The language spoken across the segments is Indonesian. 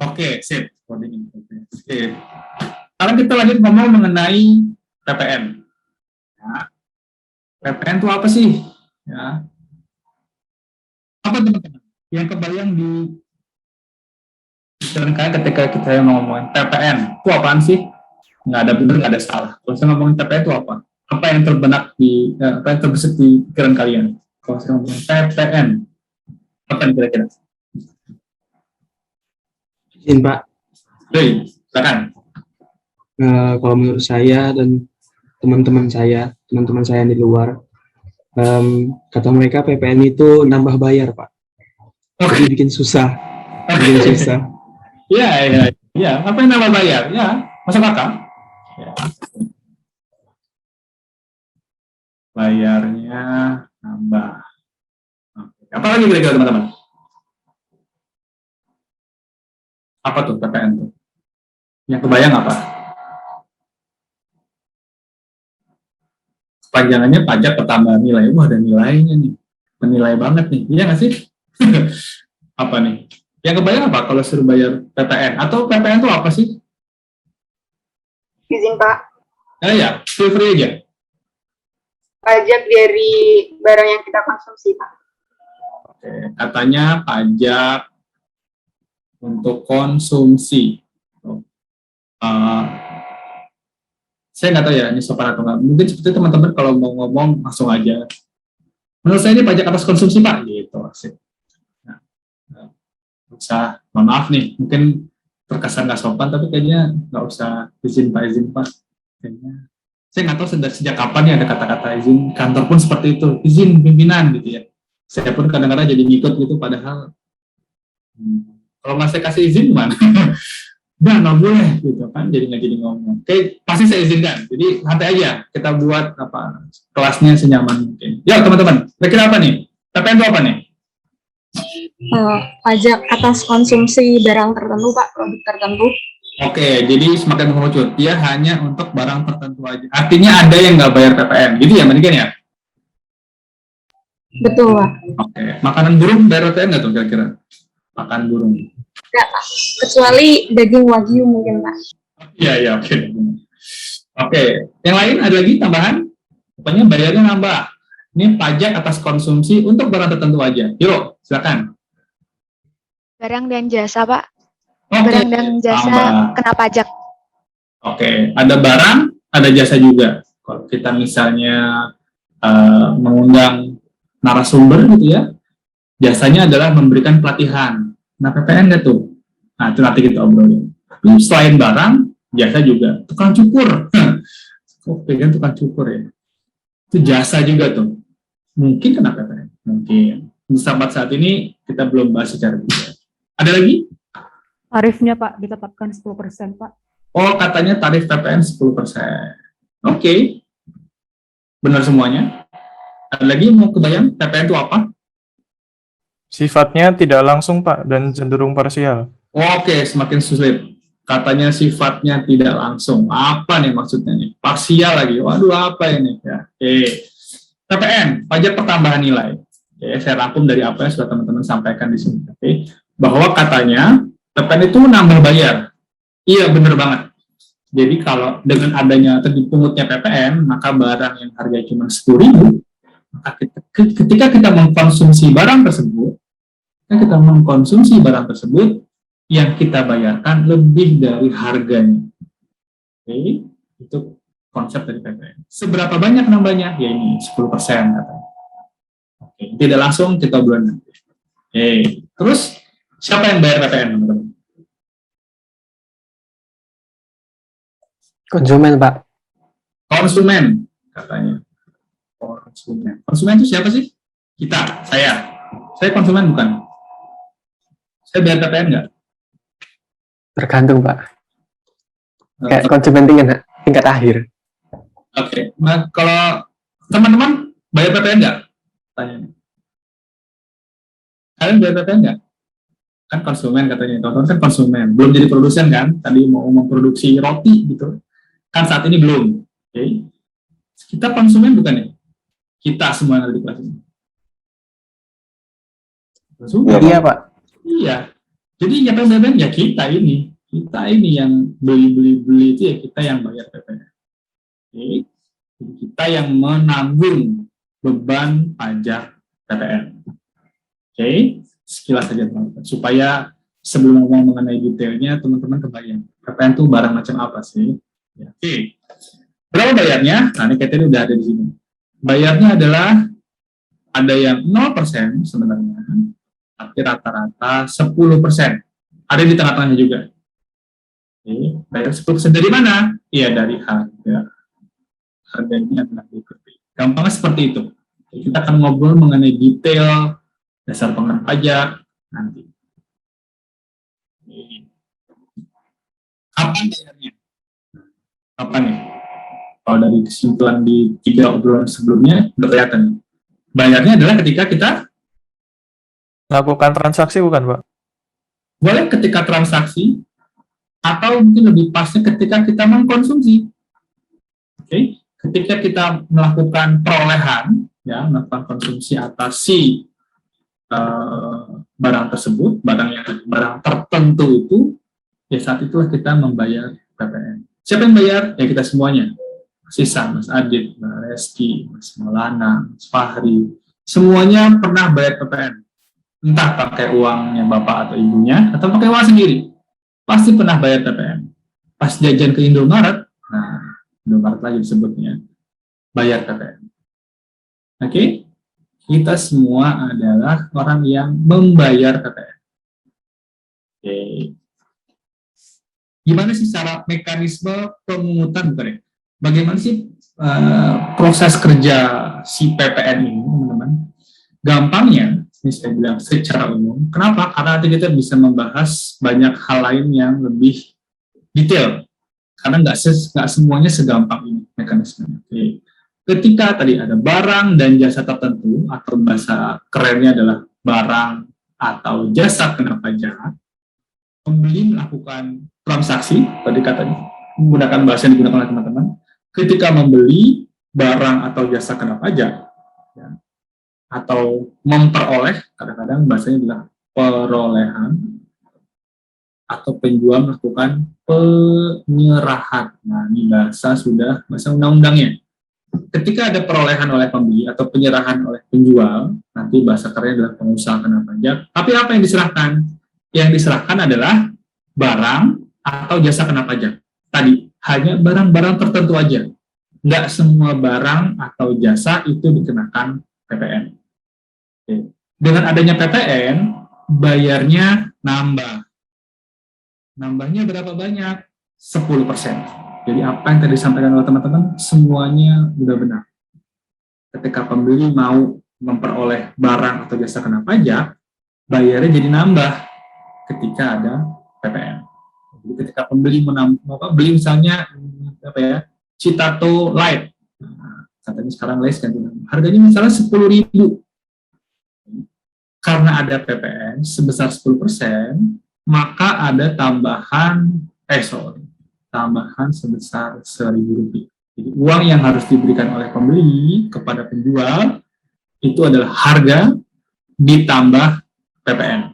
Oke, sip. Coding in progress. Oke. Sekarang kita lanjut ngomong mengenai PPN. Ya. PPN itu apa sih? Ya. Apa teman-teman? Yang kebayang di pikiran kalian ketika kita ngomongin PPN itu apaan sih? Nggak ada benar, nggak ada salah. Kalau saya ngomongin PPN itu apa? Apa yang terbenak di, apa yang terbesit di pikiran kalian? Kalau saya ngomongin PPN, apa yang kira-kira? Izin Pak, Hei, silakan. kalau menurut saya dan teman-teman saya yang di luar, kata mereka PPN itu nambah bayar Pak. Jadi bikin susah. Iya. Apa yang nama bayar? Ya, masuk akal. Ya. Bayarnya nambah. Oke. Apa lagi kira-kira teman-teman? Apa tuh PPN tuh? Yang kebayang apa? Panjangannya pajak pertambahan nilai. Wah, ada nilainya nih. Menilai banget nih. Iya nggak sih? Apa nih? Yang kebayang apa kalau suruh bayar PPN? Atau PPN itu apa sih? Izin Pak, Ya, feel free aja. pajak dari barang yang kita konsumsi Pak. Oke, katanya pajak untuk konsumsi. Saya nggak tahu ya ini sopan atau nggak. Mungkin seperti teman-teman kalau mau ngomong langsung aja. Menurut saya ini pajak atas konsumsi Pak. Gitu. Nah, usah, mohon maaf nih, mungkin terkesan nggak sopan, tapi kayaknya nggak usah izin Pak. Kayaknya saya nggak tahu sejak kapan ya ada kata-kata izin. Kantor pun seperti itu, izin pimpinan gitu ya. Saya pun kadang-kadang jadi ngikut gitu, padahal kalau nggak saya kasih izin gimana? Nggak boleh gitu kan, jadi nggak jadi ngomong. Oke, pasti saya izinkan. Jadi santai aja, kita buat apa kelasnya senyaman mungkin. Ya teman-teman, kira-kira apa nih? PPN itu apa nih? Pajak atas konsumsi barang tertentu Pak, produk tertentu. Oke, jadi semakin mengerucut. Dia hanya untuk barang tertentu aja. Artinya ada yang nggak bayar PPN, gitu ya, mendingan ya? Betul Pak. Oke, makanan burung bayar PPN nggak tuh kira-kira? Makan burung. Enggak Pak, kecuali daging wagyu mungkin Pak. Iya, oke. Oke, yang lain ada lagi tambahan? Pokoknya bayarnya nambah. Ini pajak atas konsumsi untuk barang tertentu aja. Yuk, silakan. Barang dan jasa, Pak. Oke, Barang dan jasa tambah. kena pajak. Oke, ada barang, ada jasa juga. Kalau kita misalnya mengundang narasumber gitu ya, jasanya adalah memberikan pelatihan. Nah, PPN nggak tuh? Nah, itu nanti kita obrolin. Tapi selain barang, jasa juga. Tukang cukur. Oke, kan tukang cukur ya. Itu jasa juga tuh. Mungkin kena PPN. Mungkin. Sampai saat ini kita belum bahas secara detail. Ada lagi? Tarifnya Pak ditetapkan 10% Pak. Oh, katanya tarif PPN 10%. Oke. Benar semuanya. Ada lagi yang mau kebayang PPN itu apa? Sifatnya tidak langsung, Pak, dan cenderung parsial. Oke, semakin sulit. Katanya sifatnya tidak langsung. Apa nih maksudnya nih? Parsial lagi. Waduh, apa ini? Ya. Oke. PPN, pajak pertambahan nilai. Oke, saya rangkum dari apa yang sudah teman-teman sampaikan di sini. Oke. Bahwa katanya PPN itu nambah bayar. Iya, benar banget. Jadi kalau dengan adanya dipungutnya PPN, maka barang yang harganya cuma 10.000, maka ketika kita mengkonsumsi barang tersebut, yang kita bayarkan lebih dari harganya. Oke, itu konsep dari PPN. Seberapa banyak nambahnya? Ya ini 10% katanya. Oke, tidak langsung kita bulan nanti. Oke, terus siapa yang bayar PPN, teman-teman? Konsumen Pak. Konsumen, katanya. Konsumen itu siapa sih? Kita, saya. Saya konsumen bukan? Saya bayar PPN nggak? Tergantung Pak. Kayak konsumen tingkat akhir. Oke. Nah, kalau teman-teman bayar PPN nggak? Tanya. Kalian bayar PPN nggak? Kan konsumen katanya. Teman-teman kan konsumen. Belum jadi produsen kan? Tadi mau memproduksi roti gitu. Kan saat ini belum. Oke. Kita konsumen bukan ya? Kita semua yang ada di kelas ini. Iya Pak. Iya. Jadi siapa yang bayar? Ya kita ini yang beli itu ya kita yang bayar PPN. Oke. Jadi kita yang menanggung beban pajak PPN. Oke, sekilas saja teman-teman. Supaya sebelum ngomong mengenai detailnya, teman-teman kebayang PPN itu barang macam apa sih? Ya, oke. Berapa bayarnya? Nah, ini kita udah ada di sini. Bayarnya adalah ada yang 0% sebenarnya, tapi rata-rata 10%. Ada di tengah-tengahnya juga. Oke, bayar 10% dari mana? Iya, dari harga. Harganya adalah DPP. Gampangnya seperti itu. Kita akan ngobrol mengenai detail dasar pengenaan pajak nanti. Kapan bayarnya? Kapan nih? Kalau dari kesimpulan di 3 obrolan sebelumnya, udah kelihatan. Bayarnya adalah ketika kita Lakukan transaksi bukan, Pak? boleh ketika transaksi, atau mungkin lebih pasnya ketika kita mengkonsumsi. Oke? Ketika kita melakukan perolehan, ya, melakukan konsumsi atas si barang tersebut, barang tertentu itu, ya saat itulah kita membayar PPN. Siapa yang bayar? Ya kita semuanya. Mas Isan, Mas Adit, Mas Reski, Mas Maulana, Mas Fahri, semuanya pernah bayar PPN. Entah pakai uangnya bapak atau ibunya, atau pakai uang sendiri. Pasti pernah bayar PPN. Pas jajan ke Indomaret, nah, Indomaret lagi disebutnya, bayar PPN. Oke? Kita semua adalah orang yang membayar PPN. Oke. Gimana sih cara mekanisme pemungutan, bukan ya? Bagaimana sih proses kerja si PPN ini, teman-teman? Gampangnya, ini saya bilang secara umum. Kenapa? Karena nanti kita bisa membahas banyak hal lain yang lebih detail. Karena nggak semuanya segampang ini mekanismenya. Oke. Ketika tadi ada barang dan jasa tertentu, atau bahasa kerennya adalah barang atau jasa kena pajak, pembeli melakukan transaksi, tadi katanya, menggunakan bahasa yang digunakan oleh teman-teman, ketika membeli barang atau jasa kena pajak, ya, atau memperoleh, kadang-kadang bahasanya adalah perolehan, atau penjual melakukan penyerahan. Nah, ini bahasa undang-undangnya. Ketika ada perolehan oleh pembeli atau penyerahan oleh penjual, nanti bahasa kerennya adalah pengusaha kena pajak. Tapi apa yang diserahkan? Yang diserahkan adalah barang atau jasa kena pajak. Tadi, hanya barang-barang tertentu aja. Nggak semua barang atau jasa itu dikenakan PPN. Oke. Dengan adanya PPN, bayarnya nambah. Nambahnya berapa banyak? 10%. Jadi apa yang tadi disampaikan oleh teman-teman, semuanya sudah benar. Ketika pembeli mau memperoleh barang atau jasa kena pajak, bayarnya jadi nambah ketika ada PPN. Jadi ketika pembeli beli misalnya Citato Light, nah, katanya sekarang Lays kan, harganya misalnya 10.000. Karena ada PPN sebesar 10%, maka ada tambahan sebesar Rp1.000. Jadi uang yang harus diberikan oleh pembeli kepada penjual itu adalah harga ditambah PPN.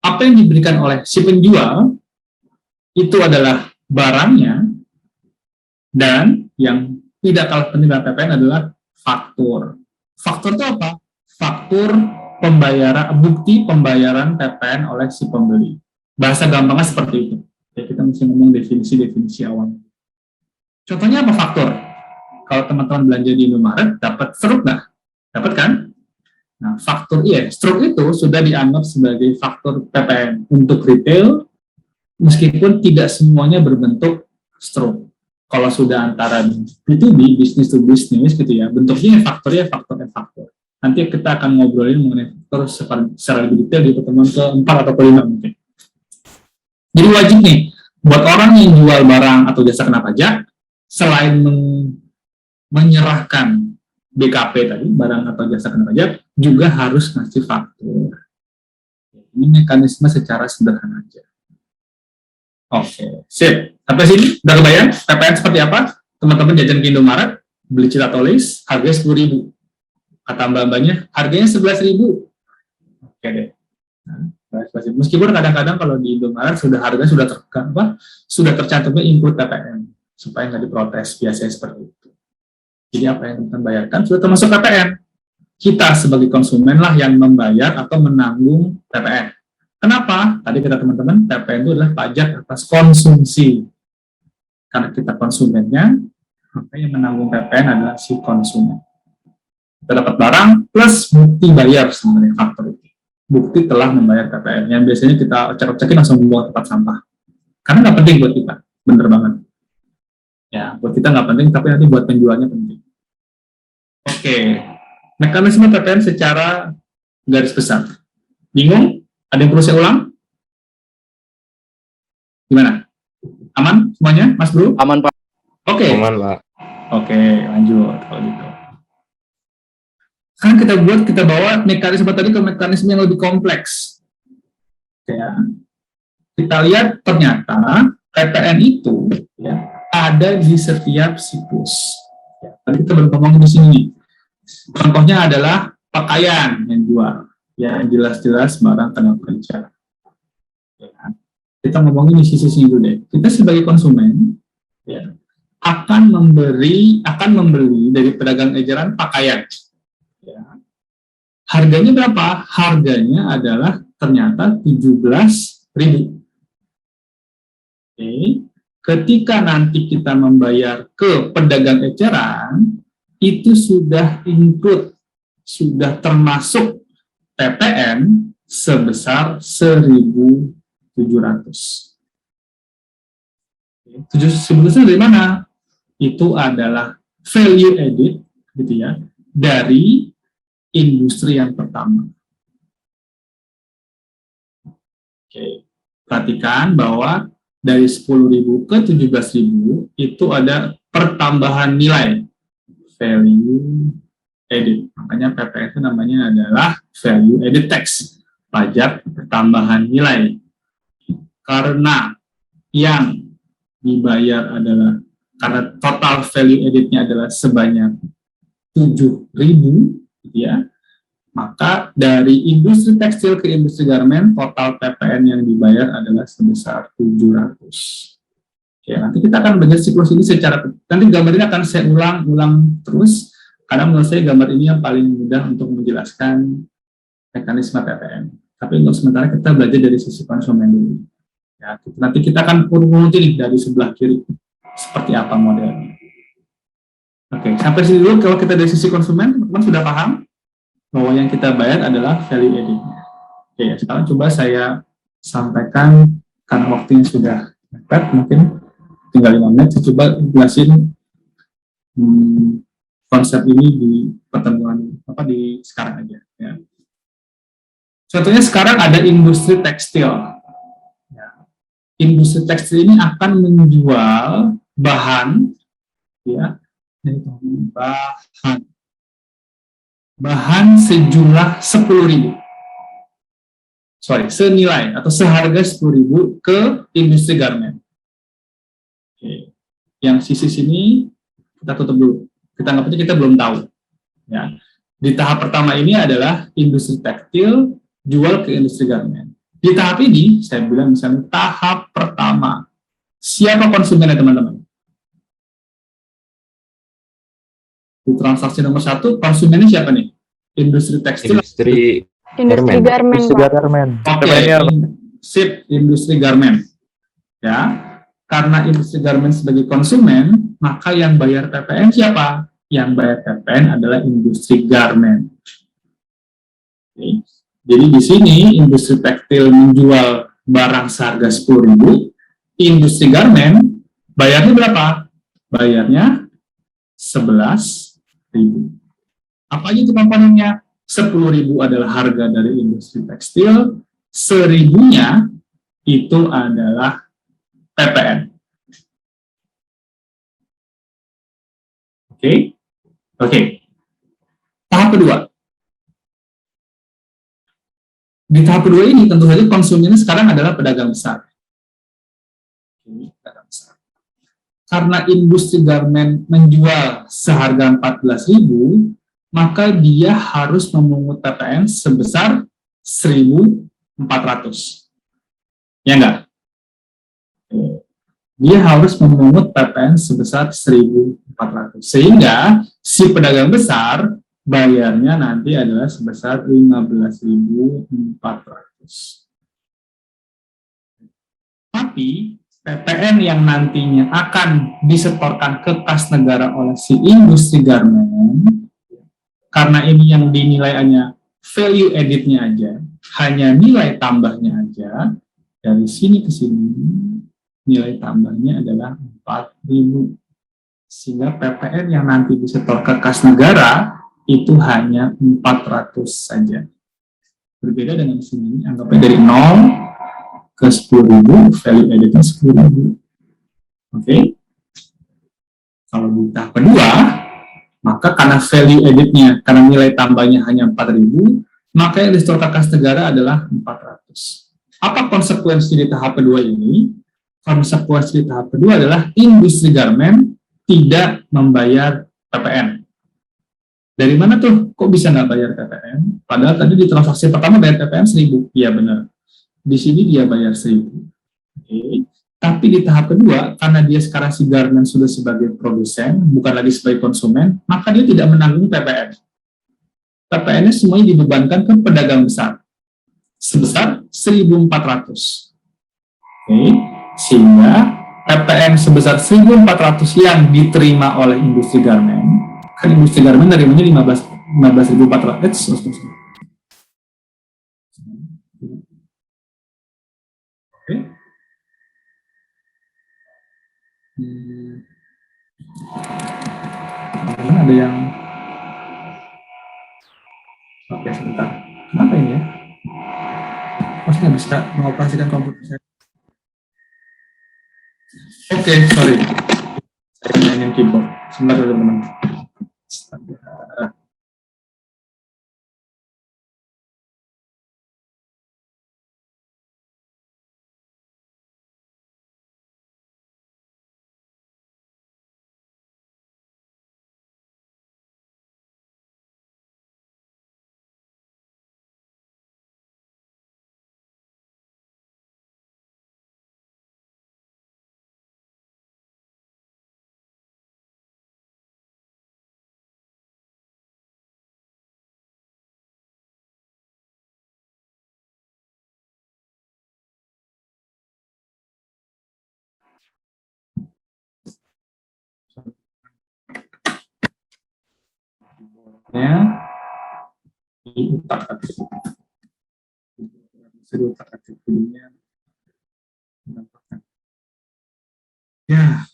Apa yang diberikan oleh si penjual itu adalah barangnya, dan yang tidak kalah penting dengan PPN adalah faktur. Faktur itu apa? Faktur pembayaran, bukti pembayaran PPN oleh si pembeli. Bahasa gampangnya seperti itu. Ya, kita mesti ngomong definisi awal. Contohnya apa faktur? Kalau teman-teman belanja di Indomaret, dapat struk nggak? Dapat kan? Nah, faktur struk itu sudah dianggap sebagai faktur PPN untuk retail, meskipun tidak semuanya berbentuk struk. Kalau sudah antara B2B, business to business gitu ya, bentuknya faktur. Nanti kita akan ngobrolin mengenai faktur secara lebih detail di pertemuan ke-4 atau ke-5 mungkin. Jadi wajib nih, buat orang yang jual barang atau jasa kena pajak, selain menyerahkan BKP tadi, barang atau jasa kena pajak, juga harus ngasih faktur. Ini mekanisme secara sederhana aja. Oke, sip. Sampai sini, udah kebayang PPN seperti apa? Teman-teman jajan ke Indomaret, beli Citato Lays, harganya 10.000. Kata mbak-mbaknya, harganya 11.000. Oke deh. Nah, Meskipun kadang-kadang kalau di Indomaret harga sudah tercantumnya include PPN supaya nggak diprotes, biasanya seperti itu. Jadi apa yang teman bayarkan sudah termasuk PPN. Kita sebagai konsumen lah yang membayar atau menanggung PPN. Kenapa? Tadi kata teman-teman, PPN itu adalah pajak atas konsumsi. Karena kita konsumennya, maka yang menanggung PPN adalah si konsumen. Kita dapat barang plus bukti bayar sebenarnya faktor itu. Bukti telah membayar PPN yang biasanya kita cek-cekin langsung membuang tempat sampah. Karena nggak penting buat kita, bener banget. Ya, buat kita nggak penting, tapi nanti buat penjualnya penting. Oke, mekanisme PPN secara garis besar. Bingung? Ada yang perlu saya ulang? Gimana? Aman semuanya, Mas Bro? Aman, Pak. Oke. Aman, Pak. Oke, lanjut kalau gitu. Sekarang kita bawa mekanisme tadi ke mekanisme yang lebih kompleks. Ya. Kita lihat ternyata PPN itu ya, ada di setiap siklus. Ya, tadi kita baru ngomong di sini. Contohnya adalah pakaian yang jual, ya jelas-jelas barang tenaga kerja. Ya. Kita ngomongin di sisi dulu deh. Kita sebagai konsumen, ya, akan membeli dari pedagang eceran pakaian. Ya. Harganya berapa? Harganya adalah ternyata 17.000. Oke. Ketika nanti kita membayar ke pedagang eceran, itu sudah include, sudah termasuk PPN sebesar 1.700. Sebetulnya dari mana? Itu adalah value added, gitu ya, dari industri yang pertama. Oke, perhatikan bahwa dari 10.000 ke 17.000 itu ada pertambahan nilai value added. Makanya PPN itu namanya adalah value added tax, pajak pertambahan nilai. Karena yang dibayar adalah, karena total value added-nya adalah sebanyak 7.000, ya, maka dari industri tekstil ke industri garmen, total PPN yang dibayar adalah sebesar 700. Oke, nanti kita akan belajar siklus ini secara, nanti gambar ini akan saya ulang terus, karena menurut saya gambar ini yang paling mudah untuk menjelaskan mekanisme PPN. Tapi untuk sementara kita belajar dari sisi konsumen dulu. Ya, nanti kita akan urut nih dari sebelah kiri, seperti apa modelnya. Oke, sampai sini dulu. Kalau kita dari sisi konsumen, teman-teman sudah paham bahwa yang kita bayar adalah value added-nya. Oke, sekarang coba saya sampaikan, karena waktunya sudah mepet, mungkin tinggal 5 menit, saya coba jelasin konsep ini di pertemuan, di sekarang aja. Ya. Contohnya sekarang ada industri tekstil. Ya. Industri tekstil ini akan menjual bahan, ya, bahan sejumlah 10.000. Senilai atau seharga 10.000 ke industri garmen. Oke. Yang sisi sini kita tutup dulu. Kita anggap aja kita belum tahu. Ya. Di tahap pertama ini adalah industri tekstil jual ke industri garmen. Di tahap ini saya bilang misalnya tahap pertama. Siapa konsumennya, teman-teman? Di transaksi nomor 1, konsumennya siapa nih? Industri tekstil. Industri garmen, Industri Pak. garmen. Oke, sip, industri garmen. Ya, karena industri garmen sebagai konsumen, maka yang bayar PPN siapa? Yang bayar PPN adalah industri garmen. Oke. Jadi di sini industri tekstil menjual barang seharga 10.000, industri garmen bayarnya berapa? Bayarnya 11.000. Apa aja itu komponennya? 10.000 adalah harga dari industri tekstil, 1.000-nya itu adalah PPN. Oke. Tahap kedua. Di tahap kedua ini tentu saja konsumennya sekarang adalah pedagang besar. Karena industri garmen menjual seharga 14.000, maka dia harus memungut PPN sebesar 1.000 400. Ya enggak? Dia harus memungut PPN sebesar 1.400. Sehingga si pedagang besar bayarnya nanti adalah sebesar 15.400. Tapi PPN yang nantinya akan disetorkan ke kas negara oleh si industri garment, karena ini yang dinilai hanya value added-nya aja, hanya nilai tambahnya aja, dari sini ke sini, nilai tambahnya adalah 4.000. Sehingga PPN yang nanti disetor ke kas negara, itu hanya 400 saja. Berbeda dengan sini, anggapnya dari 0 ke 10.000, value added-nya 10.000. Oke? Kalau di tahap kedua, maka karena value added-nya, karena nilai tambahnya hanya 4.000, maka yang disetor ke kas negara adalah 400. Apa konsekuensi di tahap kedua ini? Konsekuensi di tahap kedua adalah industri garment tidak membayar PPN. Dari mana tuh? Kok bisa nggak bayar PPN? Padahal tadi di transaksi pertama bayar PPN 1.000. Iya benar. Di sini dia bayar 1.000. Oke. Tapi di tahap kedua, karena dia sekarang si garment sudah sebagai produsen, bukan lagi sebagai konsumen, maka dia tidak menanggung PPN. PPN-nya semuanya dibebankan ke pedagang besar. Sebesar 1.400. Oke. Sehingga PPN sebesar 1.400 yang diterima oleh industri garment, kan industri garment nerimanya 15.400. Oke. Ada yang oke, sebentar. Kenapa ini ya? Maksudnya bisa mengoperasikan komputer saya. Oke, sorry. Saya mainin keyboard. Sebentar teman-teman. Diutak-atik. Diutak-atik dulunya. Ya,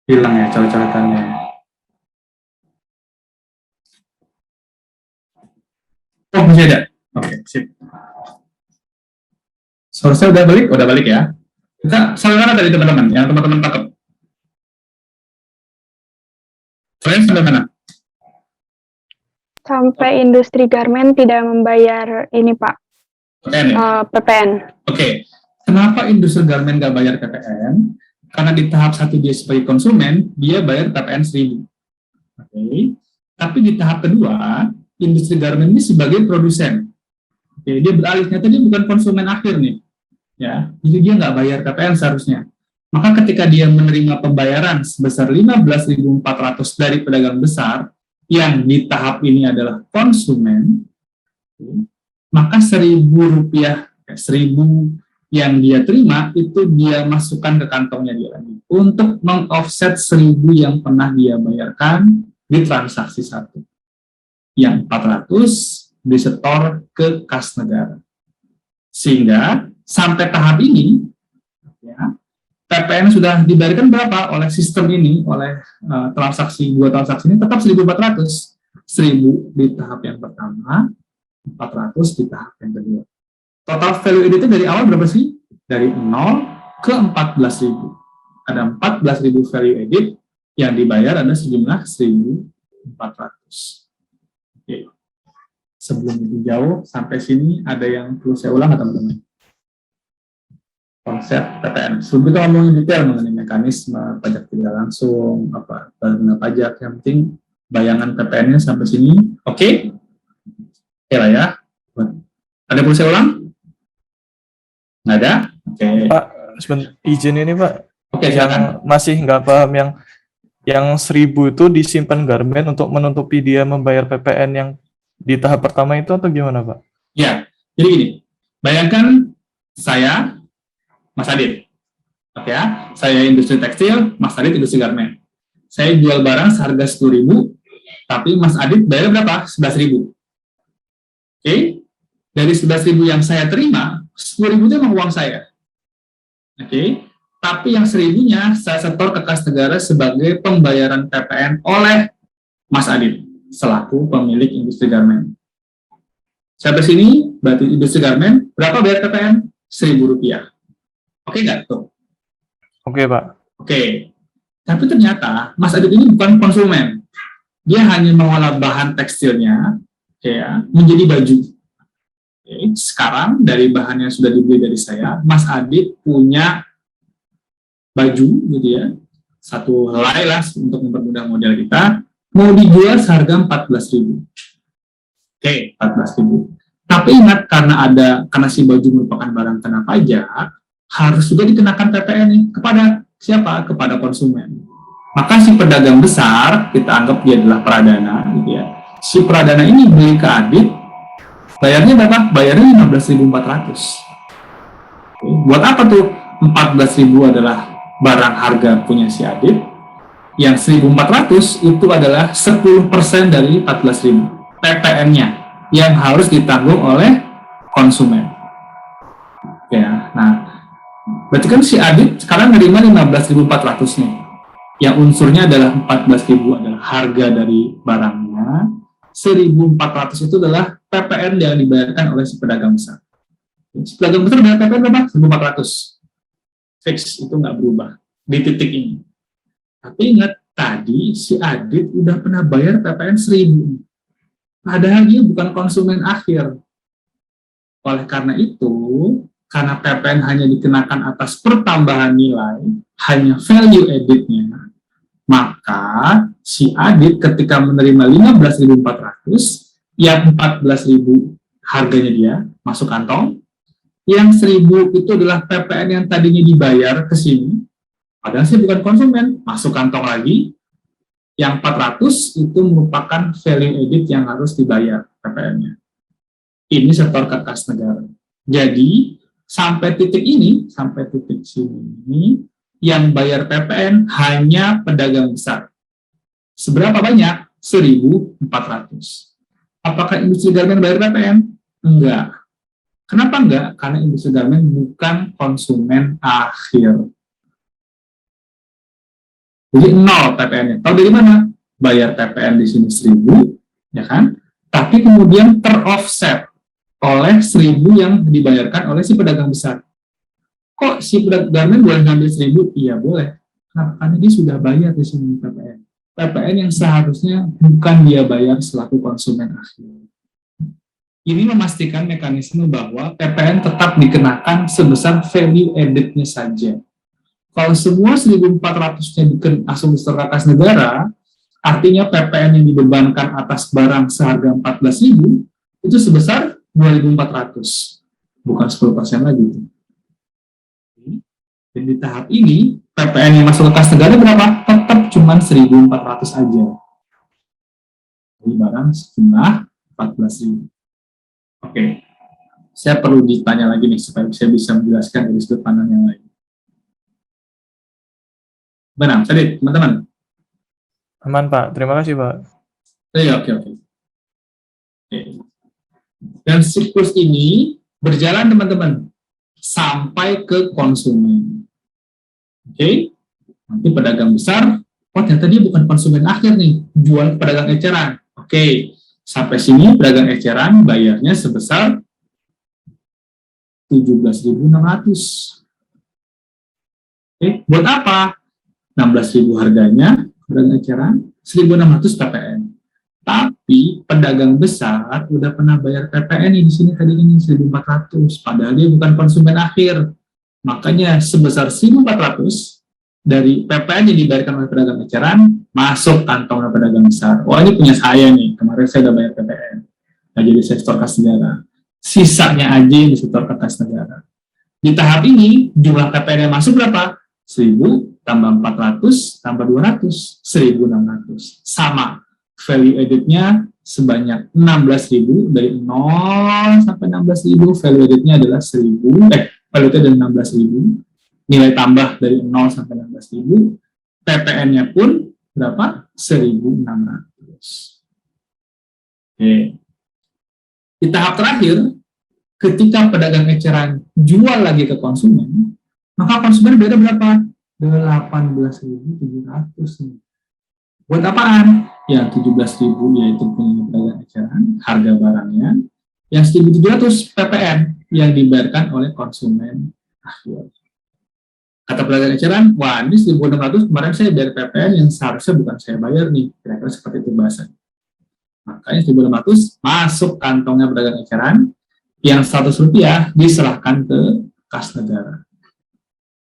hilang ya coret-coretannya. Oh, masih ada? Oke, sip. Suara saya udah balik? Udah balik ya. Kita sampai mana tadi teman-teman? Yang teman-teman tangkap? Saya sampai mana? Sampai industri garment tidak membayar ini Pak, PPN ya? PPN. Oke. Kenapa industri garment nggak bayar PPN? Karena di tahap 1 dia sebagai konsumen, dia bayar PPN 1.000. Oke. Tapi di tahap kedua, industri garment ini sebagai produsen. Oke, dia beralih, ternyata dia bukan konsumen akhir nih. Ya, jadi dia nggak bayar PPN seharusnya. Maka ketika dia menerima pembayaran sebesar 15.400 dari pedagang besar, yang di tahap ini adalah konsumen, maka 1.000 rupiah, 1.000 yang dia terima, itu dia masukkan ke kantongnya dia lagi, untuk meng-offset 1.000 yang pernah dia bayarkan di transaksi 1. Yang 400 disetor ke kas negara. Sehingga sampai tahap ini, ya, PPN sudah dibayarkan berapa oleh sistem ini, oleh transaksi, 2 transaksi ini tetap 1.400. 1.000 di tahap yang pertama, 400 di tahap yang kedua. Total value edit dari awal berapa sih? Dari 0 ke 14.000. Ada 14.000 value edit, yang dibayar ada sejumlah 1.400. Oke. Sebelum lebih jauh, sampai sini ada yang perlu saya ulang, teman-teman? Konsep PPN. Sebelum kita ngomongin detail mengenai mekanisme pajak tidak langsung, apa dana pajak, yang penting bayangan PPN-nya sampai sini, oke? Oke lah ya. Ada yang perlu saya ulang? Nggak ada? Oke. Pak, izin ini Pak, Oke, silakan. yang masih nggak paham yang 1.000 itu disimpan garmen untuk menutupi dia membayar PPN yang di tahap pertama itu atau gimana Pak? Ya, jadi gini, bayangkan saya, Mas Adit. Oke ya, saya industri tekstil, Mas Adit industri garmen. Saya jual barang seharga 10.000, tapi Mas Adit bayar berapa? 11.000. Oke, dari 11.000 yang saya terima, 10.000 itu emang uang saya. Oke, tapi yang 1.000-nya saya setor ke kas negara sebagai pembayaran PPN oleh Mas Adit selaku pemilik industri garmen. Sampai sini, berarti industri garmen, berapa bayar PPN? Rp1.000. Oke nggak tuh? Oke Pak. Oke. Tapi ternyata Mas Adit ini bukan konsumen. Dia hanya mengolah bahan tekstilnya ya, menjadi baju. Oke. Sekarang dari bahan yang sudah dibeli dari saya, Mas Adit punya baju gitu ya. Satu helai lah untuk mempermudah model kita, mau dijual seharga 14.000. Oke, 14.000. Tapi ingat karena si baju merupakan barang kena pajak, harus juga dikenakan PPN nih kepada siapa? Kepada konsumen. Maka si pedagang besar kita anggap dia adalah pradana, gitu ya. Si pradana ini beli ke Adit, bayarnya berapa? Bayarnya 15.400. Buat apa tuh? 14.000 adalah barang harga punya si Adit, yang 1.400 itu adalah 10% dari 14.000 PPN-nya yang harus ditanggung oleh konsumen. Ya, nah, berarti kan si Adit sekarang nerima 15.400 nih. Yang unsurnya adalah 14.000 adalah harga dari barangnya, 1.400 itu adalah PPN yang dibayarkan oleh si pedagang besar. Si pedagang besar bayar PPN berapa? 1.400. Fix, itu nggak berubah di titik ini. Tapi ingat, tadi si Adit udah pernah bayar PPN 1.000. Padahal dia bukan konsumen akhir. Oleh karena itu, karena PPN hanya dikenakan atas pertambahan nilai, hanya value added-nya, maka si Adit ketika menerima 15.400, yang 14.000 harganya dia masuk kantong, yang 1.000 itu adalah PPN yang tadinya dibayar ke sini, padahal sih bukan konsumen, masuk kantong lagi, yang 400 itu merupakan value added yang harus dibayar PPN-nya. Ini setor ke kas negara. Jadi, sampai titik ini, sampai titik sini, yang bayar PPN hanya pedagang besar. Seberapa banyak? 1.400. Apakah industri garmen bayar PPN? Enggak. Kenapa enggak? Karena industri garmen bukan konsumen akhir. Jadi 0 PPN-nya. Tahu dari mana? Bayar PPN di sini 1.000, ya kan? Tapi kemudian ter-offset oleh 1.000 yang dibayarkan oleh si pedagang besar. Kok si pedagang garmen boleh ngambil 1.000? Iya boleh. Nah, karena dia sudah bayar di sini PPN. PPN yang seharusnya bukan dia bayar selaku konsumen akhir. Ini memastikan mekanisme bahwa PPN tetap dikenakan sebesar value added-nya saja. Kalau semua 1.400-nya langsung disetor ke kas negara, artinya PPN yang dibebankan atas barang seharga 14.000 itu sebesar 2.400, bukan 10% lagi. Dan di tahap ini, PPN yang masuk ke kas negara berapa? Tetap cuma 1.400 aja. Jadi barang sejumlah 14.000. Oke, saya perlu ditanya lagi nih supaya saya bisa menjelaskan dari sudut pandang yang lain. Benar, tadi teman-teman. Aman Pak, terima kasih Pak. Oke. Dan siklus ini berjalan teman-teman sampai ke konsumen. Oke, nanti pedagang besar, oh ternyata dia bukan konsumen akhir nih, jual pedagang eceran. Oke, sampai sini pedagang eceran bayarnya sebesar 17.600. Oke, buat apa? 16.000 harganya, pedagang eceran, 1.600 PPN. Tapi pedagang besar udah pernah bayar PPN di sini tadi ini 1.400, padahal dia bukan konsumen akhir. Makanya sebesar 1.400 dari PPN yang dibayarkan oleh pedagang eceran masuk kantong pedagang besar. Oh ini punya saya nih, kemarin saya udah bayar PPN. Nah, jadi saya setor kas negara. Sisanya aja yang disetor ke kas negara. Di tahap ini, jumlah PPN yang masuk berapa? 1000 tambah 400 tambah 200, 1600. Sama. Value added-nya sebanyak 16.000, dari 0 sampai 16.000, value added-nya adalah 1000, value added adalah 16.000, nilai tambah dari 0 sampai 16.000, PPN-nya pun berapa? 1.600. Oke. Di tahap terakhir, ketika pedagang eceran jual lagi ke konsumen, maka konsumen beda berapa? 18.700. Buat apaan? Yang 17.000 yaitu punya pedagang eceran, harga barangnya. Yang 1.700 PPN yang dibayarkan oleh konsumen akhir. Kata pedagang eceran, wah ini 1.600 kemarin saya bayar PPN yang seharusnya bukan saya bayar nih. Kira-kira seperti itu bahasanya. Makanya 1.600 masuk kantongnya pedagang eceran, yang Rp100 diserahkan ke kas negara.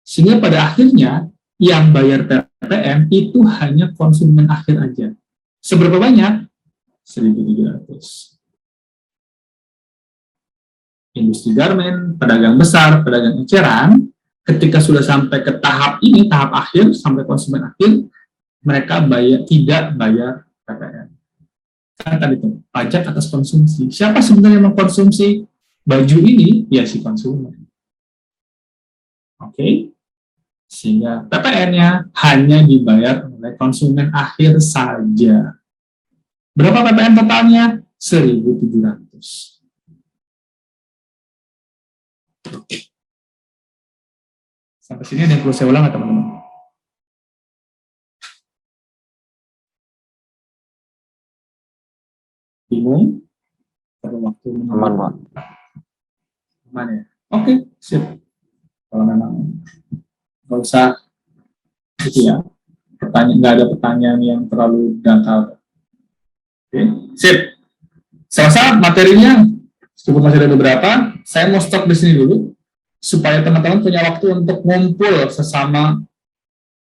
Sehingga pada akhirnya yang bayar PPN itu hanya konsumen akhir aja. Seberapa banyak? 1.700. Industri garmen, pedagang besar, pedagang eceran, ketika sudah sampai ke tahap ini, tahap akhir, sampai konsumen akhir, mereka tidak bayar PPN. Kan tadi itu, pajak atas konsumsi. Siapa sebenarnya yang mengkonsumsi baju ini? Ya si konsumen. Oke? Sehingga PPN-nya hanya dibayar oleh konsumen akhir saja. Berapa PPN totalnya? 1.700. Sampai sini ada yang perlu saya ulang nggak teman-teman? Bingung? Perlu waktu Aman, Pak. Aman ya? Oke, sip. Kalau memang nggak usah gitu ya, nggak ada pertanyaan yang terlalu dangkal. Oke, sip. Saya rasa materinya cukup, masih ada beberapa. Saya mau stop di sini dulu supaya teman-teman punya waktu untuk ngumpul sesama